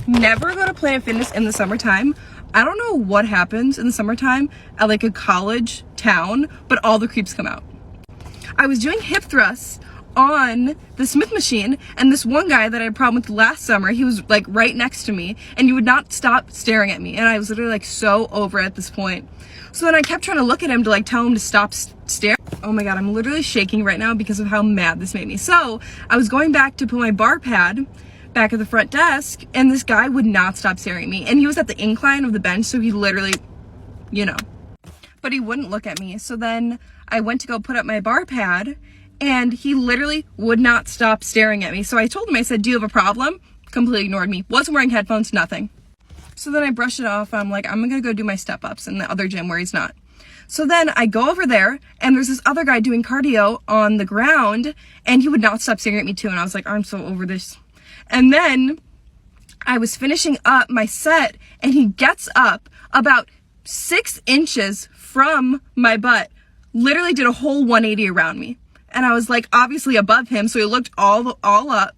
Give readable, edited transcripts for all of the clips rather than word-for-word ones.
Never go to Planet Fitness in the summertime. I don't know what happens in the summertime at like a college town, but all the creeps come out. I was doing hip thrusts on the Smith machine, and this one guy that I had a problem with last summer, he was like right next to me, and he would not stop staring at me, and I was literally like so over it at this point. So then I kept trying to look at him to like tell him to stop staring. Oh my god, I'm literally shaking right now because of how mad this made me. So I was going back to put my bar pad back at the front desk, and this guy would not stop staring at me, and he was at the incline of the bench, so he literally, you know, but he wouldn't look at me. So then I went to go put up my bar pad, and he literally would not stop staring at me. So I told him, I said, do you have a problem? Completely ignored me. Wasn't wearing headphones, nothing. So then I brushed it off. I'm like, I'm gonna go do my step-ups in the other gym where he's not. So then I go over there, and there's this other guy doing cardio on the ground, and he would not stop staring at me too. And I was like, I'm so over this. And then I was finishing up my set, and he gets up about 6 inches from my butt, literally did a whole 180 around me. And I was like obviously above him, so he looked all up.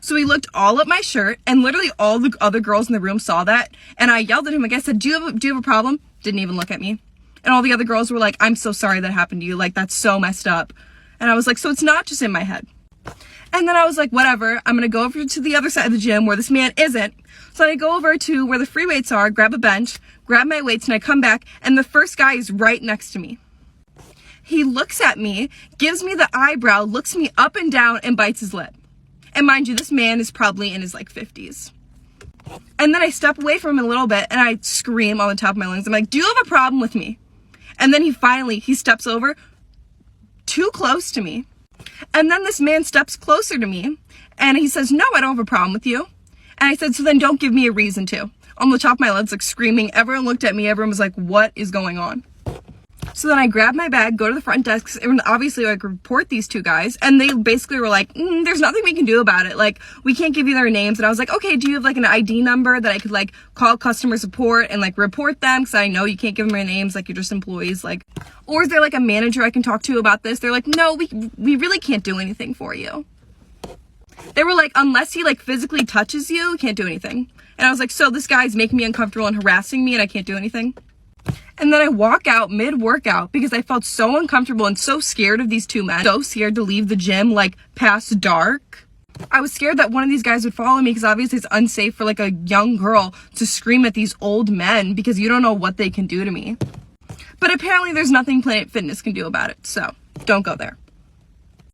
So he looked all up my shirt, and literally all the other girls in the room saw that. And I yelled at him, like I said, do you have a problem? Didn't even look at me. And all the other girls were like, I'm so sorry that happened to you. Like, that's so messed up. And I was like, so it's not just in my head. And then I was like, whatever, I'm gonna go over to the other side of the gym where this man isn't. So I go over to where the free weights are, grab a bench, grab my weights, and I come back, and the first guy is right next to me. He looks at me, gives me the eyebrow, looks me up and down, and bites his lip. And mind you, this man is probably in his like 50s. And then I step away from him a little bit, and I scream on the top of my lungs. I'm like, do you have a problem with me? And then he steps over too close to me. And then this man steps closer to me, and he says, no, I don't have a problem with you. And I said, so then don't give me a reason to. On the top of my lungs, like screaming. Everyone looked at me. Everyone was like, what is going on? So then I grabbed my bag, go to the front desk, and obviously like report these two guys, and they basically were like, there's nothing we can do about it. Like, we can't give you their names. And I was like, okay, do you have like an ID number that I could like call customer support and like report them? Cause I know you can't give them their names, like you're just employees. Like, or is there like a manager I can talk to about this? They're like, no, we really can't do anything for you. They were like, unless he like physically touches you, we can't do anything. And I was like, so this guy's making me uncomfortable and harassing me, and I can't do anything? And then I walk out mid-workout because I felt so uncomfortable and so scared of these two men. So scared to leave the gym like past dark. I was scared that one of these guys would follow me because obviously it's unsafe for like a young girl to scream at these old men because you don't know what they can do to me. But apparently there's nothing Planet Fitness can do about it, so don't go there.